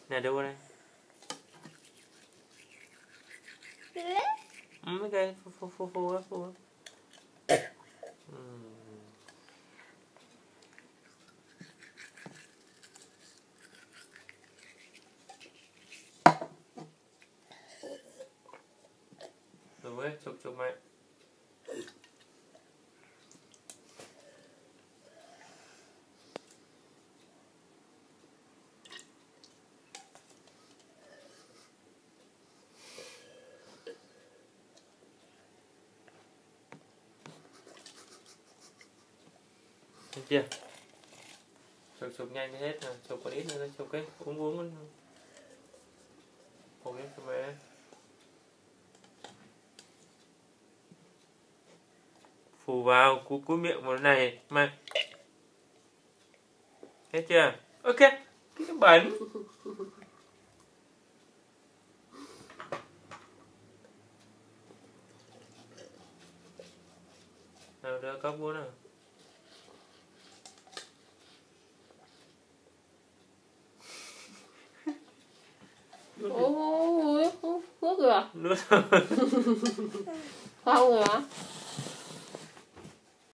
Nè đâu đây? Mấy cái phô. Rồi chụp mày. Được chưa? Chụp nhanh mới hết rồi, chụp còn ít nữa, chụp cái uống một cái cho mẹ. Phủ vào cúi miệng vào này mày. Hết chưa? Ok, cái bẩn. Nào đưa cốc bún nào. Ôi, nước rồi à? Nước. Không rồi hả?